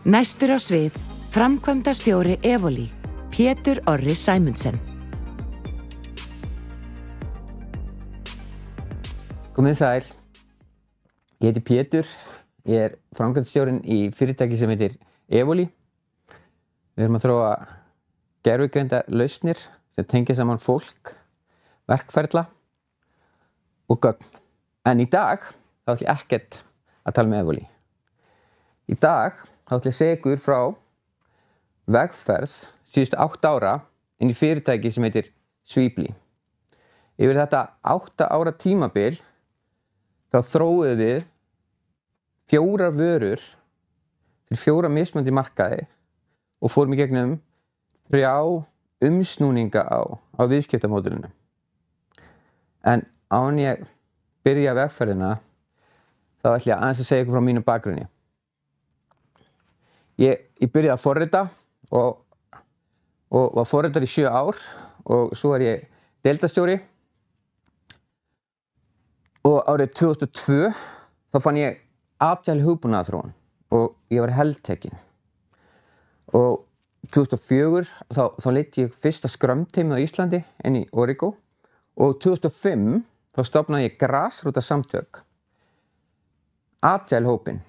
Næstur á svið, framkvæmdastjóri Evoli, Pétur Orri Sæmundsen. Komið sæl. Ég heiti Pétur. Ég framkvæmdastjórinn í fyrirtæki sem heitir Evoli. Við erum að þróa gervigreindar lausnir sem tengja saman fólk, verkferla og gögn. En í dag þá ætla ég ekkert að tala með Evoli. Í dag þá ætla ég að segja ykkur frá vegferð síðustu 8 ára inn í fyrirtæki sem heitir Sweeply. Yfir þetta 8 ára tímabil þá þróuðum við 4 vörur til 4 mismunandi markaði og fórum í gegnum 3 umsnúninga á viðskiptamódelinu. En áður en ég byrja vegferðina þá ætla ég aðeins að segja ykkur frá mínu bakgrunni. Ég byrjaði að forrita og var forritar í 7 ár og svo ég deildarstjóri. Og árið 2002 þá fann ég Agile hugbúnaðarþróun og ég var heltekinn. Og 2004 þá leiddi ég fyrsta Scrum-teymið á Íslandi inn í Origo og 2005 þá stofnaði ég grasrótarsamtök, Agile hópinn.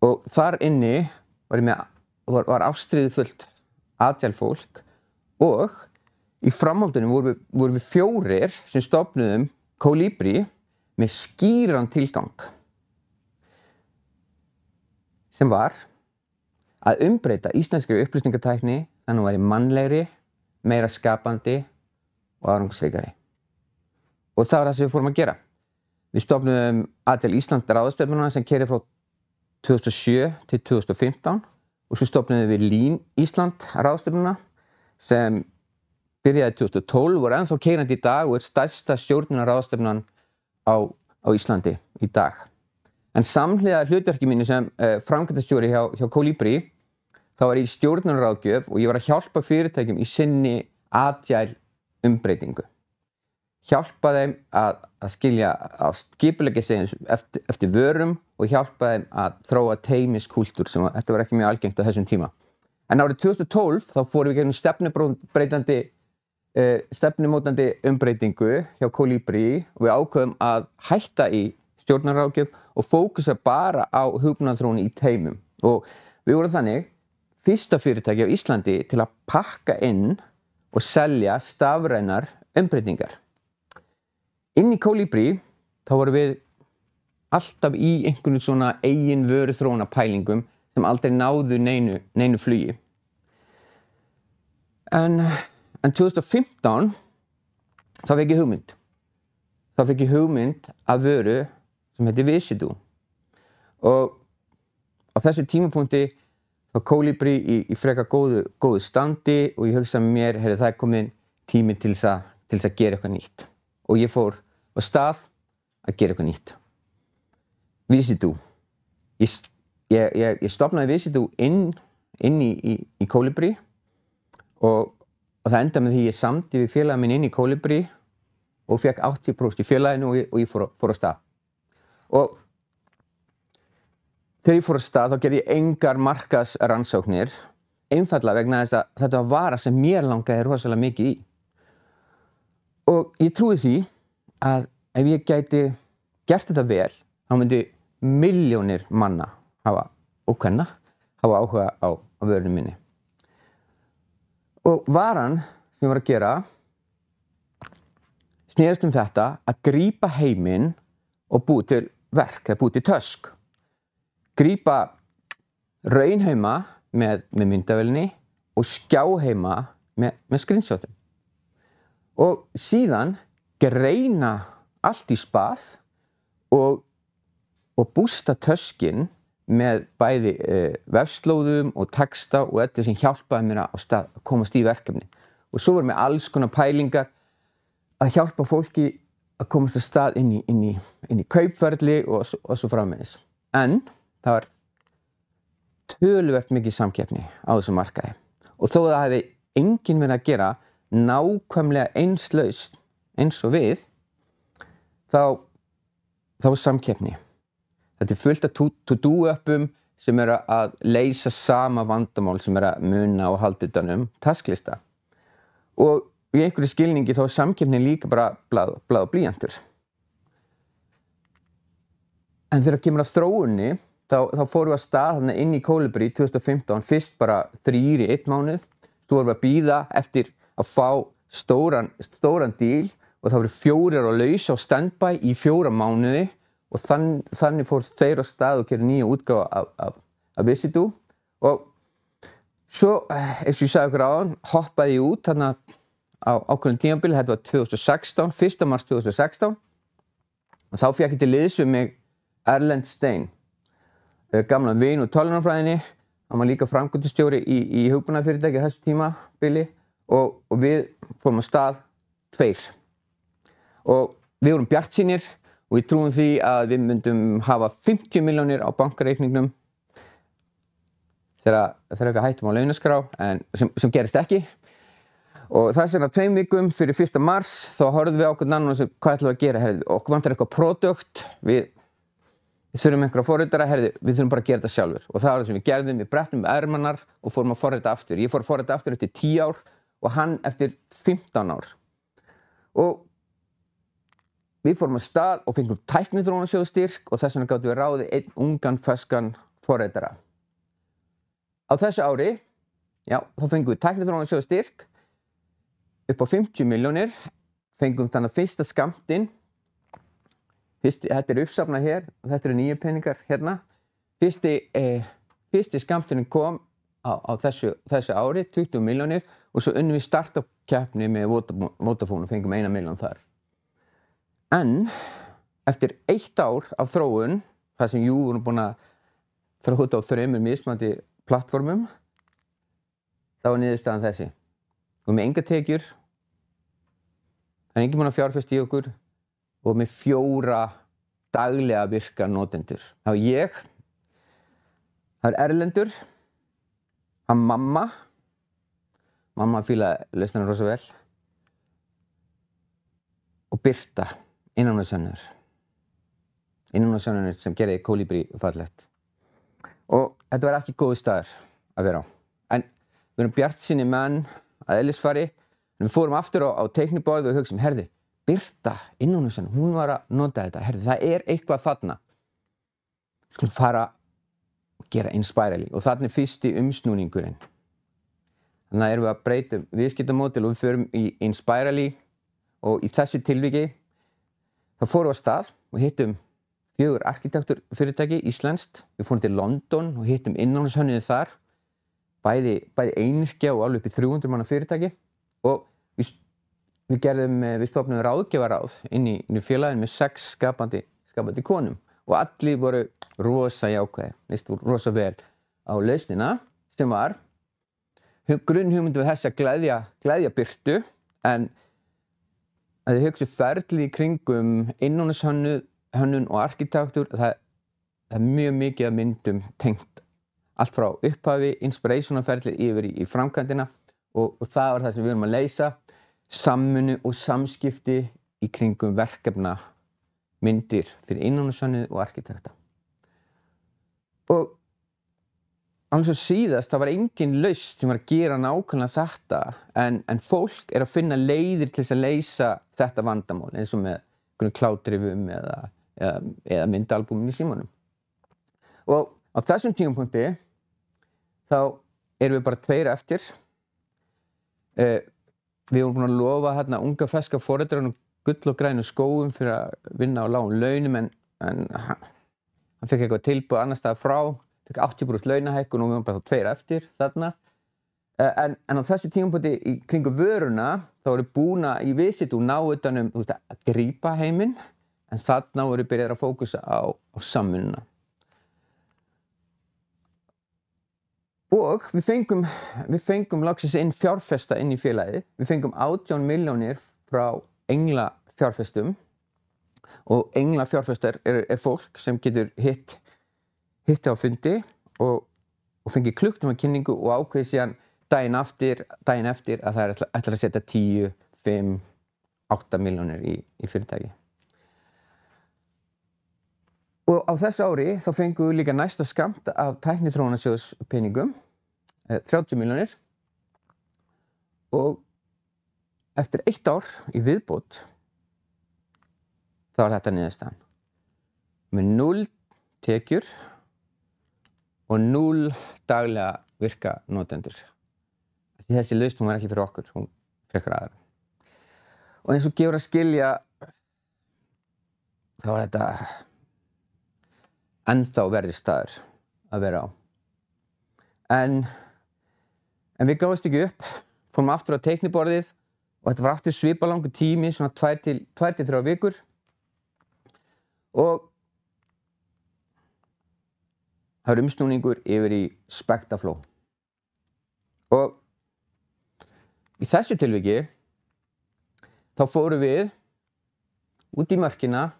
Og þar inni var ástríðufullt Agile fólk og í framhaldinu vorum við 4 sem stofnuðum Kolibri með skýran tilgang sem var að umbreyta íslenskri upplýsingatækni þannig að hún væri mannlegri, meira skapandi og árangursríkari. Og það var það sem við fórum að gera. Við stofnuðum Agile Ísland ráðstefnuna sem keyrði frá 2007 til 2015 og svo stofnuðum við Lean Ísland ráðstefnuna sem byrjaði 2012, voru ennþá keyrandi í dag og stærsta stjórnunarráðstefnan á Íslandi í dag. En samhliða hlutverki mínu sem framkvæmdastjóri hjá Kolibri þá var ég í stjórnunarráðgjöf og ég var að hjálpa fyrirtækjum í sinni Agile umbreytingu. Hjálpa þeim að skipuleggja sig eftir vörum og hjálpa þeim að þróa teymiskúltúr sem þetta var ekki mjög algengt á þessum tíma. En árið 2012 þá fórum við gegnum stefnumótandi umbreytingu hjá Kolibri og við ákveðum að hætta í stjórnarráðgjöf og fókusa bara á hugbúnaðarþróun í teymum. Og við vorum þannig fyrsta fyrirtæki á Íslandi til að pakka inn og selja stafrænar umbreytingar. Inn í Kolibri þá vorum við alltaf í einhvern svona eigin vöruþróunarpælingum sem aldrei náðu neinu flugi. En 2015 þá fekk ég hugmynd. Þá fekk ég hugmynd að vöru sem heitir Visidu. Og á þessu tímapunkti þá Kolibri í frekar góðu standi og ég hugsaði með mér, það kominn tími til þess að gera eitthvað nýtt. Og ég fór á stað að gera eitthvað nýtt. Visidu. Ég stofnaði Visidu inn í Kolibri og það endaði með því ég samdi við félaginn minn inn í Kolibri og fekk 80% í félaginu og ég fór á stað. Og þegar ég fór á stað þá gerði ég engar markaðsrannsóknir, einfaldlega vegna þess að þetta var vara sem mér langaði rosalega mikið í. Og ég trúi því að ef ég gæti gert þetta vel, þá myndi milljónir manna og kvenna hafa áhuga á vörunum minni. Og varan sem ég var að gera snerist þetta að grípa heiminn og búi til verk, eða búi til tösk. Grípa raunheima með myndavélinni og skjáheima með screenshotum. Og síðan greina allt í spað og bústa töskin með bæði vefslóðum og texta og þetta sem hjálpaði mér að komast í verkefni. Og svo var mér alls konar pælingar að hjálpa fólki að komast að stað inn í kaupferli og svo framvegis. En það var töluvert mikið samkeppni á þessu markaði. Og þó það hefði enginn verið að gera nákvæmlega einslaust eins og við, þá var samkeppni. Þetta fullt af to-do-appum sem að leysa sama vandamál sem að muna og halda utan tasklista. Og í einhverju skilningi þá samkeppnin líka bara blað og blýantur. En þegar kemur að þróunni, þá fórum við að stað þarna inn í Kolibri 2015, fyrst bara 3 í 1 mánuð. Svo vorum við að bíða eftir að fá stóran díl og það voru 4 á lausa á standby í 4 mánuði og þannig fór þeir á stað og gerði nýja útgáfa af Visidu. Og svo, eins og ég sagði ykkur áðan, hoppaði ég út þarna á ákveðnum tímabili, þetta var 2016, 1. mars 2016. Og þá fékk ég til liðs við mig Erlend Stein, gamlan vin úr tölvunarfræðinni. Hann var líka framkvæmdastjóri í hugbúnaðarfyrirtæki á þessu tímabili og við fórum á stað 2. Og við vorum bjartsýnir og við trúum því að við myndum hafa 50 milljónir á bankareikningnum þegar eitthvað hættum á launaskrá, en sem gerist ekki. Og þess vegna 2 vikum fyrir 1. mars þá horfðum við á hvern annan og sem hvað ætlum við að gera? Okkur vantar eitthvað produkt, við þurfum einhverja forritara, við þurfum bara að gera þetta sjálfur. Og það var það sem við gerðum, við brettum ermarnar og fórum að forrita aftur. Ég fór að forrita aftur eftir 10 ár og hann eftir 15 ár. Og við fórum að stað og fengum tækniþróunarsjóðsstyrk og þess vegna gátum við ráðið einn ungan ferskan forritara. Á þessu ári, þá fengum við tækniþróunarsjóðsstyrk upp á 50 milljónir, fengum þannig fyrsta skammtinn. Þetta uppsafnað hér, þetta nýju peningar hérna. Fyrsti skammtinn kom á þessu ári, 20 milljónir, og svo unnum við startup-keppni með Vodafone og fengum 1 milljón þar. En eftir 1 ár af þróun, þar sem við vorum búin að þróa á 3 mismunandi plattformum, þá var niðurstaðan þessi. Við erum með engar tekjur, það er enginn búinn að fjárfesta í okkur og með 4 daglega virka notendur. Það var ég, það er Erlendur, hann mamma fílaði lausnina rosa vel, og Birta, innanhússönnur sem gerði Kolibri fallegt. Og þetta var ekki góður staður að vera á. En við erum bjartsýnir menn að eðlisfari. En við fórum aftur á teikniborðið og hugsaðum, herði, Birta, innanhússönnur, hún var að nota þetta. Herði, það er eitthvað þarna. Við skulum fara og gera Inspirely. Og þarna er fyrsti umsnúningurinn. Þannig erum við að breyta viðskiptamódel og við förum í Inspirely. Og í þessu tilviki þá fórum við á stað og hittum 4 arkitekturfyrirtæki íslenskt. Við fórum til London og hittum innanhússhönnuði þar. Bæði einyrkja og alveg upp í 300 manna fyrirtæki. Og við stofnum ráðgjafaráð inn í félaginu með 6 skapandi konum. Og allir voru rosa jákvæðir, listu rosa vel á lausnina sem var grunnhugmyndin við þessi að gleðja Birtu, en að þið hugsa ferli í kringum innanhússhönnun og arkitektur, það er mjög mikið af myndum tengt allt frá upphafi, inspirationaferli yfir í framkvæmdina og það var það sem við erum að leysa, samvinnu og samskipti í kringum verkefna myndir fyrir innanhússhönnun og arkitekta. Og alveg svo síðast, það var engin lausn sem var að gera nákvæmlega þetta, en fólk er að finna leiðir til þess að leysa þetta vandamál, eins og með einhvern cloud-drifum eða myndaalbúmum í símanum. Og á þessum tímapunkti, þá erum við bara 2 eftir. Við vorum búin að lofa hérna unga ferska forritarinn gull og grænu skógum fyrir að vinna á lágum launum, en hann fekk eitthvað tilboð annars staðar frá. 80% launahækkun og við varum bara 2 eftir þarna. En á þessu tímapunkti í kringum vöruna þá voru búin að í Visidu ná utan að grípa heiminn, en þarna voru byrjaðir að fókusa á samvinnuna. Og við fengum loksins inn fjárfesta inn í félagið. Við fengum 18 milljónir frá engla fjárfestum og engla fjárfestar er fólk sem getur hitti á fundi og fengi klukkutímakynningu og ákveði síðan daginn eftir að það ætlar að setja 10, 5, 8 milljónir í fyrirtæki. Og á þessu ári þá fengum við líka næsta skammt af tækniþróunarsjóðspeningum, 30 milljónir. Og eftir 1 ár í viðbót þá var þetta niðurstaðan. Með 0 tekjur og 0 daglega virka notendur. Þessi lausn var ekki fyrir okkur, hún fyrir aðra. Og eins og gefur að skilja, þá var þetta ennþá verri staður að vera á. En við gáðumst ekki upp, fórum aftur á teikniborðið og þetta var aftur svipalangur tími, svona 2-3 vikur. Og það var umsnúningur yfir í Spectaflow. Og í þessu tilviki þá fórum við út í mörkina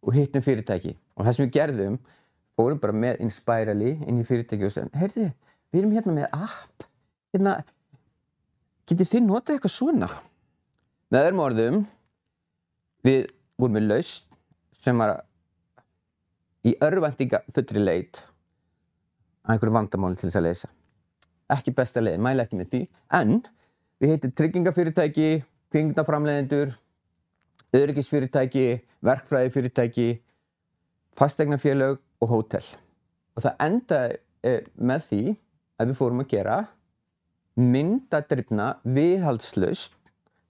og hittum fyrirtæki. Og það sem við gerðum, fórum bara með Inspirely inn í fyrirtæki og segðum, heyrðu, við erum hérna með app. Hérna, getið þið notað eitthvað svona? Með öðrum orðum, við vorum með lausn sem var í örvæntingafullri leit að einhverju vandamáli til þess að leysa. Ekki besta leið, mæli ekki með því, en við heitum tryggingafyrirtæki, kvikmyndaframleiðendur, öryggisfyrirtæki, verkfræðifyrirtæki, fasteignafélög og hótel. Og það endaði með því að við fórum að gera myndadrifna viðhaldslausn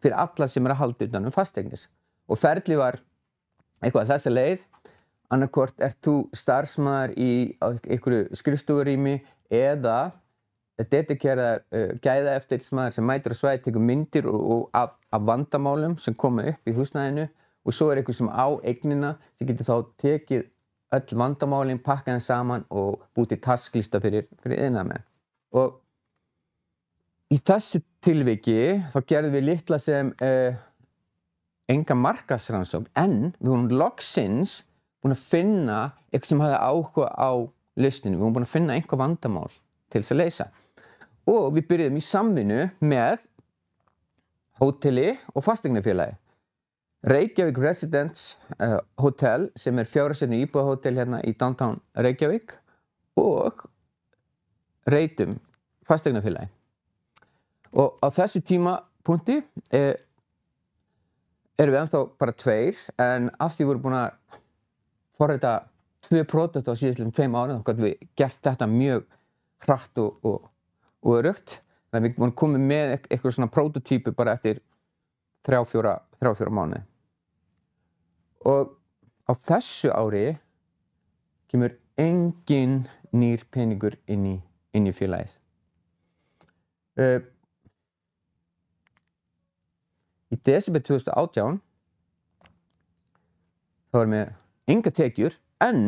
fyrir alla sem að halda utan fasteignir. Og ferli var eitthvað þessa leið, annarkvort ert þú starfsmaður í einhverju skrifstofurými eða dedikeraður gæðaeftirlitsmaður sem mætir á svæði, tekur myndir af vandamálum sem koma upp í húsnæðinu og svo einhver sem á eignina sem getur þá tekið öll vandamálin, pakkað þeim saman og búið til tasklista fyrir iðnaðarmenn. Og í þessu tilviki þá gerðum við litla sem enga markaðsrannsókn, en við vorum loksins búin að finna eitthvað sem hafði áhuga á lausninu. Við vorum búin að finna einhver vandamál til þess að leysa. Og við byrjuðum í samvinnu með hóteli og fasteignafélagi. Reykjavík Residence Hotel sem 4 stjörnu íbúðahótel hérna í downtown Reykjavík og Reitum fasteignafélagi. Og á þessu tímapunkti erum við ennþá bara 2, en af því við vorum búin að forrita 2 pródukta á síðastliðnum 2 árum, þá gátum við gert þetta mjög hratt og örugt. Þannig að við vorum komið með eitthvað svona prótótýpu bara eftir 3-4 mánuði. Og á þessu ári kemur engin nýr peningur inn í félagið. Í desember 2018 þá erum við enga tekjur, en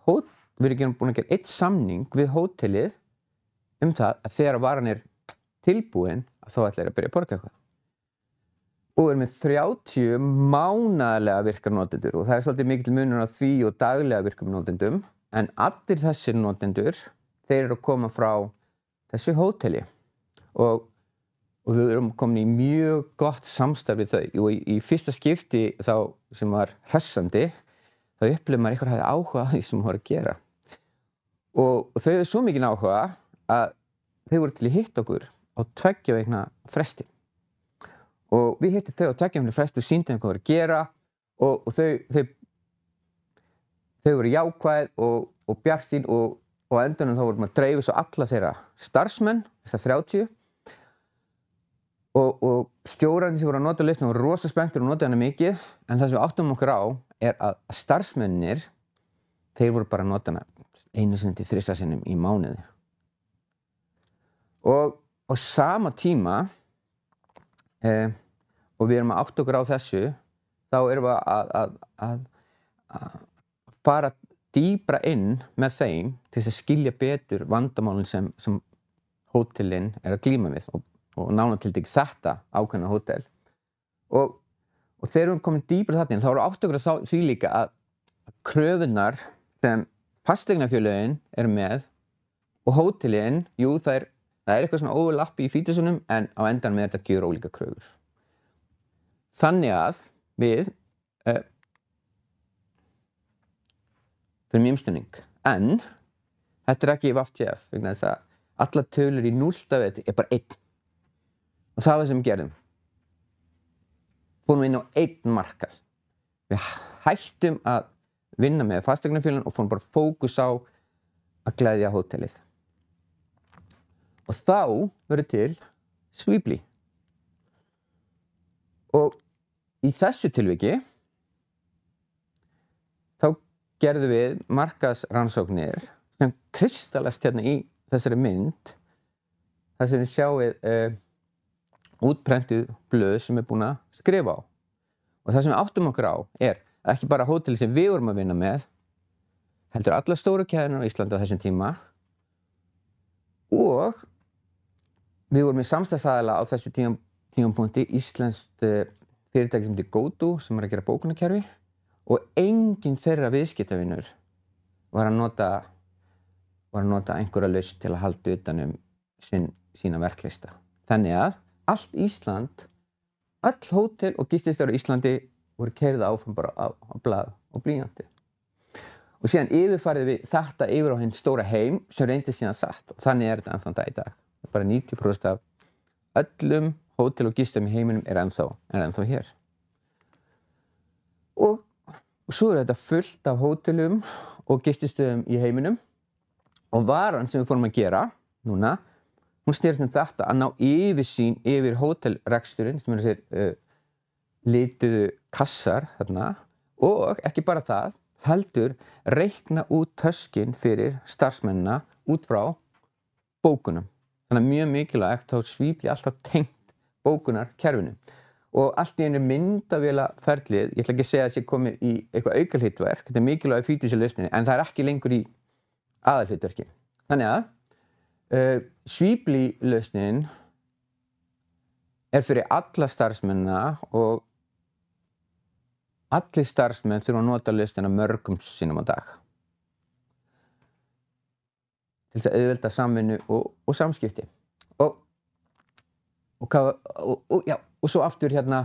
við erum búin að gera 1 samning við hótelið það að þegar varan tilbúin þá ætla þeir að byrja að borga eitthvað. Og við erum með 30 mánaðarlega virkar notendur og það svolítið mikill munur á því og daglega virkar notendum, en allir þessir notendur, þeir eru að koma frá þessu hóteli og við erum komin í mjög gott samstarf við þau. Og í fyrsta skipti þá sem var hressandi, þá upplifði maður eitthvað hafði áhuga á því sem voru að gera. Og þau hefðu svo mikinn áhuga að þau voru til að hitta okkur á 2 vikna fresti. Og við hittum þau á 2 vikna fresti og sýndum þeim hvað voru að gera og þau voru jákvæð og bjartsýn og á endanum þá vorum að dreifa svo alla þeirra starfsmenn, þessar 30. Og stjórarnir sem voru að nota lausnina voru rosa spenntir og notaði hana mikið, en það sem við áttum okkur á að starfsmennir, þeir voru bara að nota hana 1 sinni til 3 sinnum í mánuði. Og á sama tíma, og við erum að átta okkur á þessu, þá erum við að fara dýpra inn með þeim til þess að skilja betur vandamálin sem hótelin að glíma við og nánar tiltekið þetta ákveðna hótel. Og þegar við komin dýpra þarna inn, þá erum við átt okkur á því líka að kröfunar sem fasteignafélögin eru með og hótelin, jú, það er eitthvað svona overlapp í fítusunum, en á endanum þetta gjör ólíka kröfur. Þannig að við fyrir mjömstunning. En þetta ekki VTF, vegna þess að allar tölur í 0. veti bara 1. Og það var það sem við gerðum. Fórum inn á 1 markað. Við hættum að vinna með fasteignafélögin og fórum bara fókus á að gleðja hótelið. Og þá verður til Sweebly. Og í þessu tilviki þá gerðum við markaðsrannsóknir sem kristallast hérna í þessari mynd þar sem við sjáum útprentuð blöð sem búin að skrifa á. Og það sem við áttum okkur á ekki bara hóteli sem við vorum að vinna með, heldur allar stóru keðjurnar á Íslandi á þessum tíma og við vorum með samstarfsaðila á þessu tímapunkti íslenskt fyrirtæki sem heitir GoTo sem að gera bókunarkerfi og enginn þeirra viðskiptavinur var að nota einhverja lausn til að halda utan sína verklista. Þannig að allt Ísland, öll hótel og gististöðvar á Íslandi voru keyrð áfram bara á blað og blýanti. Og síðan yfirfærðum við þetta yfir á hinn stóra heim sem reyndist síðan satt og þannig þetta ennþá dag í dag. Bara 90% af öllum hótel og gististöðum í heiminum ennþá hér. Og svo þetta fullt af hótelum og gististöðum í heiminum og varan sem við fórum að gera núna, hún snerist þetta að ná yfirsýn yfir hótelreksturinn sem þessir lituðu kassar þarna og ekki bara það, heldur reikna út töskin fyrir starfsmennina út frá bókunum. Þannig að mjög mikilvægt þá Sweebly alltaf tengt bókunarkerfinu. Og allt í einu myndavélaferlið, ég ætla ekki að segja að það sé komið í eitthvað aukahlutverk, þetta mikilvæg fítur sér lausninni, en það ekki lengur í aðalhlutverki. Þannig að Sweebly-lausnin fyrir alla starfsmennina og allir starfsmenn þurfa að nota lausnina mörgum sinnum á dag. Til þess að auðvelda samvinnu og samskipti. Og svo aftur hérna,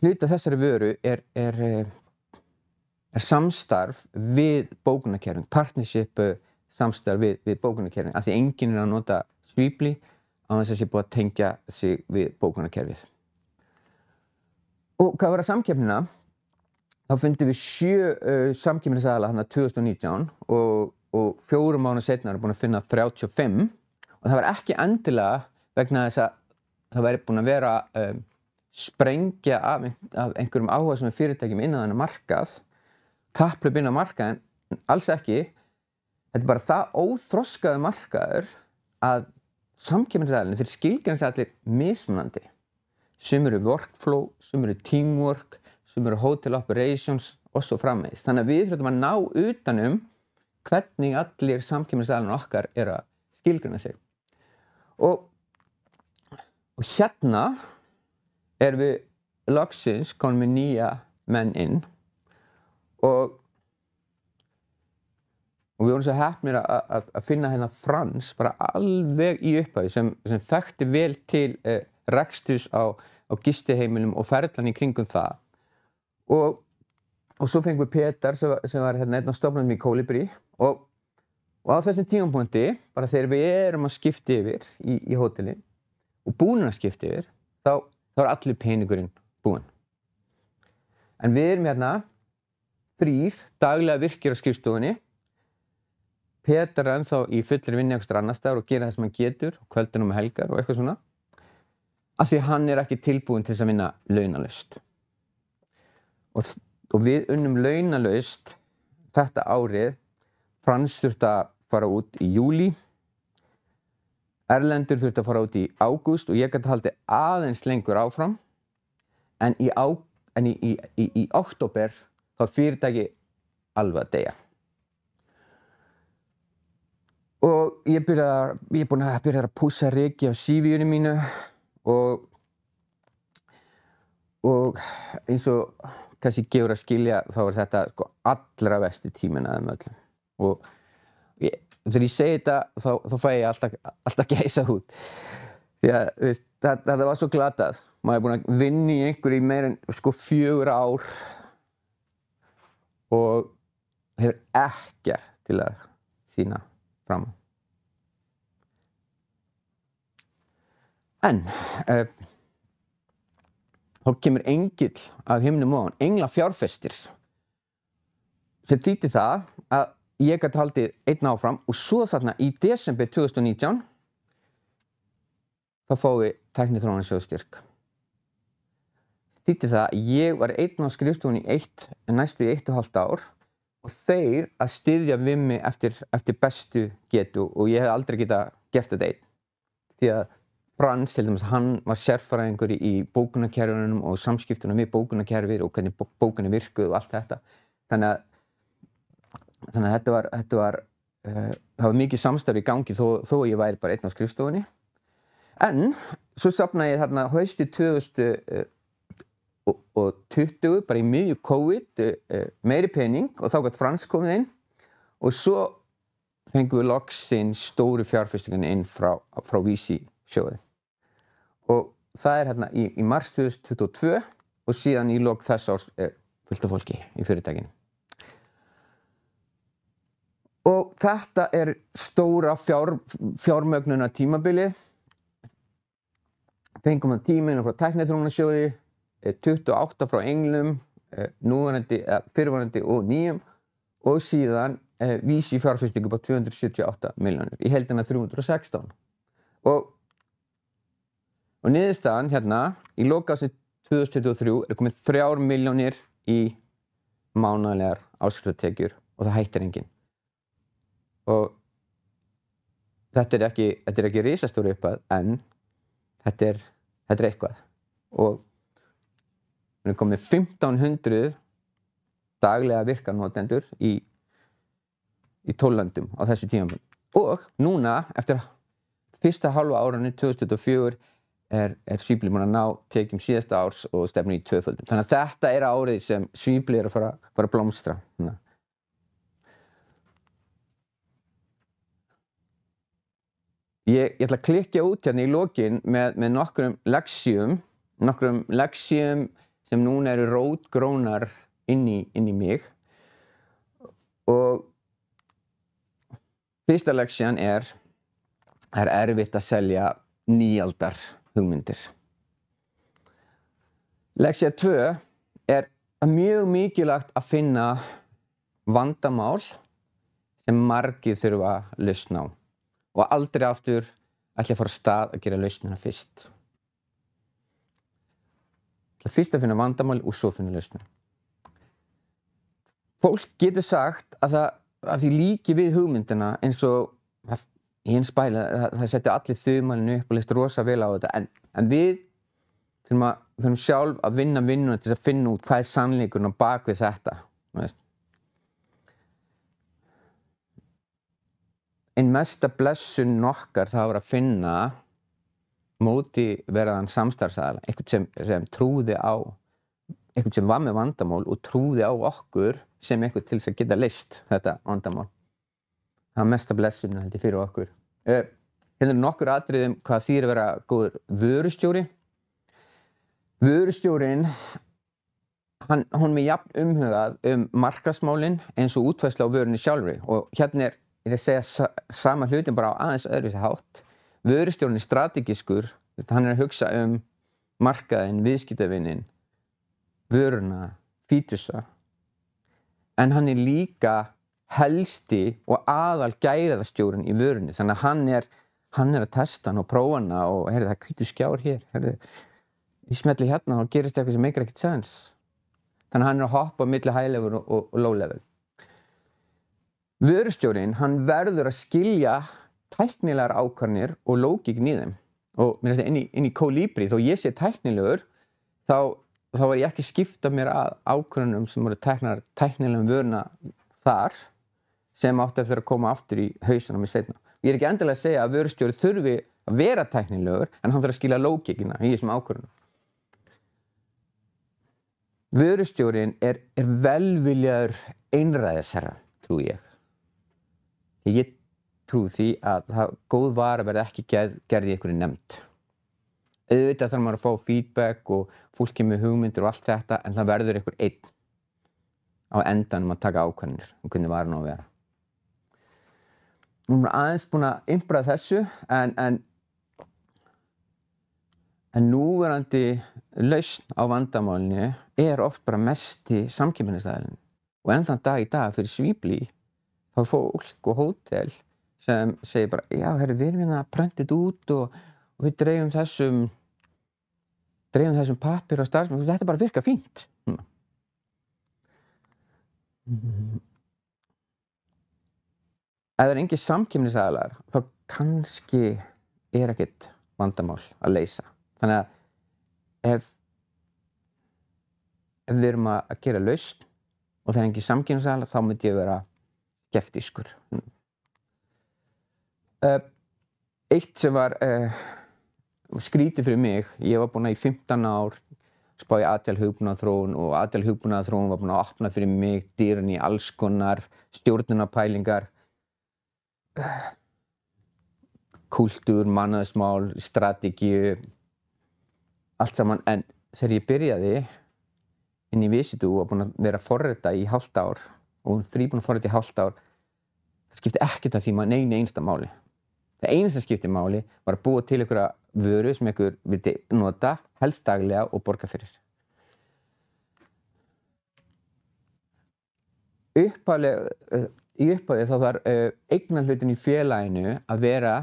hluti af þessari vöru er samstarf við bókunarkerfin, partnership samstarf við bókunarkerfin, af því enginn að nota Sweebly á þess að sé búið að tengja sig við bókunarkerfið. Og hvað var að samkeppnina? Þá fundum við 7 samkeppnisaðila þarna 2019 og 4 mánuðum seinna búin að finna 35 og það var ekki endilega vegna þess að það væri búin að vera sprengja af einhverjum áhugasömum fyrirtækjum innan þennan markað, kapphlaup inn á markaðinn, alls ekki. Þetta bara það óþroskaður markaður að samkeppnisaðilin, þeir skilgreina allir mismunandi. Sum eru workflow, sum eru teamwork, sum eru hotel operations og svo framvegis. Þannig að við þurfum að ná utanum hvernig allir samkeppnisaðilin okkar að skilgreina sig. Og hérna við loksins komum með nýja menn inn og við vorum svo heppnir að finna hérna Frans bara alveg í upphafi sem þekkti vel til reksturs á gistiheimilum og ferðlan í kringum það. Og svo fengum við Petar sem var hérna einn af stofnendum í Kolibri og á þessum tímapunkti, bara þegar við erum að skipta yfir í hóteli og búin að skipta yfir, þá allir peningurinn búinn. En við erum hérna 3 daglega virkir á skrifstofunni. Petar ennþá í fullri vinnu einhvers staðar annars staðar og gera það sem hann getur, kvöldin og helgar og eitthvað svona. Af því hann ekki tilbúinn til þess að vinna launalaust. Og við unnum launalaust þetta árið. Frans þurfti að fara út í júlí. Erlendur þurfti að fara út í ágúst og ég gæti haldið aðeins lengur áfram. En í október þá fyrirtæki alveg að deyja. Og ég er búinn að byrja að pússa reki á CV-inu mínu og eins og kannski gefur að skilja þá þetta allra versti tíminn af þeim öllum. Og þegar ég segi þetta þá fæ ég alltaf gæsahút. Því að þetta var svo glatað. Maður búinn að vinna í einhverju í meira en 4 ár og hefur ekkert til að sýna fram á. En þá kemur engill af himnum ofan, engla fjárfestir, sem þýddi það að ég gat haldið einn áfram og svo þarna í desember 2019 þá fáum við Tækniþróunarsjóðsstyrk. Þýddi það að ég var einn á skrifstofunni næstu í 1,5 ár og þeir að styðja við mig eftir bestu getu og ég hef aldrei getað gert þetta einn. Því að Frans, til dæmis, hann var sérfræðingur í bókunarkerfunum og samskiptunum við bókunarkerfið og hvernig bókunni virkuðu og allt þetta. Þannig að það var mikið samstarf í gangi þó ég væri bara einn á skrifstofunni. En svo safnaði ég þarna haustið 2020, bara í miðju COVID, meiri pening og þá gat Frans komið inn og svo fengum við loksins stóru fjárfestingunni inn frá VC-sjóði. Og það hérna í mars 2022 og síðan í lok þess árs fullt af fólki í fyrirtækinu. Og þetta stóra fjármögnunar tímabilið. Fengum við tíminn frá Tækniþróunarsjóði, 28 frá englum, fyrrverandi og nýjum og síðan VC fjárfestingu upp á 278 milljónir, í heildina 316. Og niðurstaðan hérna í lok ársins 2023 komið 3 milljónir í mánaðarlegar áskriftartekjur og það hættir enginn. Og þetta er ekki risastór upphæð en þetta er eitthvað. Og við erum komið 1500 daglega virkanotendur í 12 löndum á þessu tímabili. Og núna, eftir fyrsta hálfa árinu 2024, er Svífli búin að ná tekjum síðasta árs og stefnir í 2-földum. Þannig að þetta árið sem Svífli að fara að blómstra. Ég ætla að klikka út hérna í lokin með nokkrum leksíum sem núna eru rótgrónar inn í mig. Og fyrsta leksían það erfitt að selja nýaldar hugmyndir. Leksía 2 mjög mikilvægt að finna vandamál sem margir þurfa að lausna á og aldrei aftur ætla að fara af stað að gera lausnina fyrst. Fyrst að finna vandamál og svo finna lausnina. Fólk getur sagt að því líki við hugmyndina eins og í einn spæli, það setja allir þumalinn upp og leist rosa vel á þetta, en við þurfum sjálf að vinna vinnuna til að finna út hvað sannleikurinn á bak við þetta. Ein mesta blessun okkar það var að finna mótiveraðan samstarfsaðila, einhvern sem trúði á, einhvern sem var með vandamál og trúði á okkur sem einhvern til þess að geta leyst þetta vandamál. Það mesta blessun held ég fyrir okkur. Hérna nokkur atriðum hvað þýðir að vera góður vörustjóri. Vörustjórinn, hann með jafn umhugað markaðsmálin eins og útfærslu á vörunni sjálfri. Og hérna ég að segja sama hlutin bara á aðeins öðruvísi hátt. Vörustjórinn strategískur, hann að hugsa markaðinn, viðskiptavininn, vöruna, fítusa. En hann líka helsti og aðal gæðastjórinn í vörunni. Þannig að hann að testa hann og prófa hana og það er hvítur skjár hér. Ég smelli hérna og gerist eitthvað sem meikir ekkert sens. Þannig að hann að hoppa milli high level og low level. Vörustjórinn, hann verður að skilja tæknilegar ákvarðanir og lógíkin í þeim. Og mér finnst inn í Colibri, þó ég sé tæknilegur, þá var ég ekki skipta mér að ákvarðanum sem voru tæknilegum vöruna þar, sem átti eftir að koma aftur í hausunum seinna. Ég er ekki endilega að segja að vörustjóri þurfi að vera tæknilegur, en hann þarf að skilja lógíkina í þessum ákvörðunum. Vörustjórinn er velviljaður einræðisherra, trúi ég. Ég trúi því að góð vara verði ekki gerð í einhverju nefnd. Auðvitað þarf maður að fá feedback og fólk kemur hugmyndir og allt þetta, en það verður einhver einn á endanum að taka ákvarðanir hvernig var hann að vera. Nú erum aðeins búin að impra þessu en núverandi lausn á vandamálinu oft bara mesti samkeppnisaðilinn. Og enn þann dag í dag fyrir Svíblí þá fólk og hótel sem segir bara, já, herri, við erum hérna prentið út og við dreifum þessum pappír á starfsmenn, þetta bara virkar fínt. Ef það engin samkeppnisaðilar, þá kannski ekkert vandamál að leysa. Þannig að ef við erum að gera lausn og það engin samkeppnisaðilar, þá myndi ég vera skeptískur. Eitt sem var skrítið fyrir mig, ég var búin að í 15 ár spá í agile hugbúnaðarþróun og agile hugbúnaðarþróun var búin að opna fyrir mig dyrin í alls konar stjórnunarpælingar, kúltúr, mannaðsmál, strategíu, allt saman. En þegar ég byrjaði inn í Visitu og búin að vera að forrita í hálft ár og búin að forrita í hálft ár, það skipti ekkert af því maður neinu einsta máli. Það eina sem skipti máli var að búa til einhverja vöru sem einhver vildi nota, helst daglega og borga fyrir. Í upphafi þá þarf eignarhlutin í félaginu að vera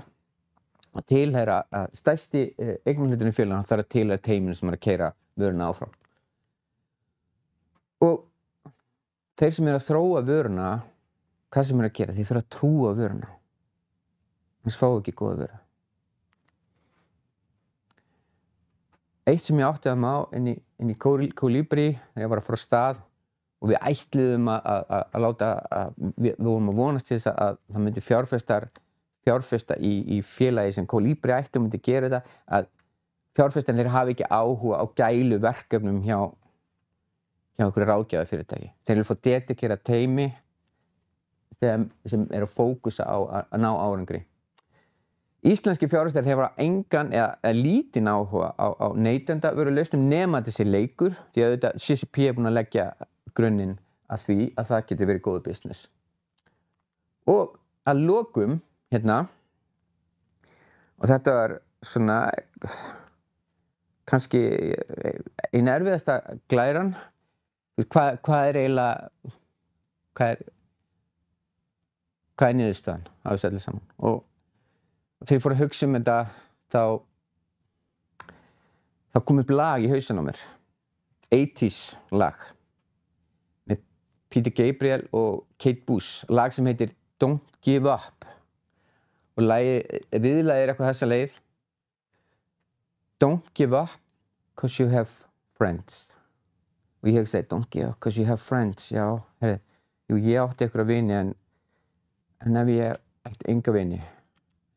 að tilheyra, stærsti eignarhlutin í félaginu þarf að tilheyra teyminu sem að keyra vöruna áfram. Og þeir sem að þróa vöruna, hvað sem að gera, þeir þurfa að trúa vöruna. Þess fá ekki góða vöru. Eitt sem ég átti að má inn í Kolibri þegar ég var að fara af stað og við ætluðum að láta, við vorum að vonast til þess að það myndi fjárfesta í félagi sem Kolibri ætti og myndi gera þetta, að fjárfestarnir þeir hafi ekki áhuga á gælu verkefnum hjá einhverju ráðgjafafyrirtæki. Þeir vilja fá dedikerað teymi sem að fókusa á að ná árangri. Íslenski fjárfestar hefur engan eða lítinn áhuga á neytendavörulausnum nema þessi leikur, því að auðvitað CCP búin að leggja grunninn að því að það geti verið góð business. Og að lokum hérna, og þetta var svona kannski ein erfiðasta glæran, hvað eiginlega, hvað niðurstaðan á þessu öllu saman. Og þegar ég fór að hugsa þetta, þá kom upp lag í hausinn á mér, 80s lag, með Peter Gabriel og Kate Bush, lag sem heitir Don't Give Up. Og viðlagið eitthvað þessa leið, Don't give up because you have friends. Og ég segi, don't give up because you have friends. Já, ég átti einhverja vini en ef ég ætti enga vini,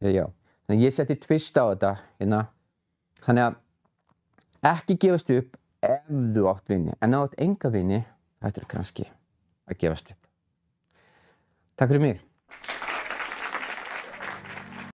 já. Þannig að ég setti twist á þetta hérna. Þannig að ekki gefast upp ef þú átt vini. En ef þú átt enga vini, þá ættir þú kannski að gefast upp. Takk fyrir mig.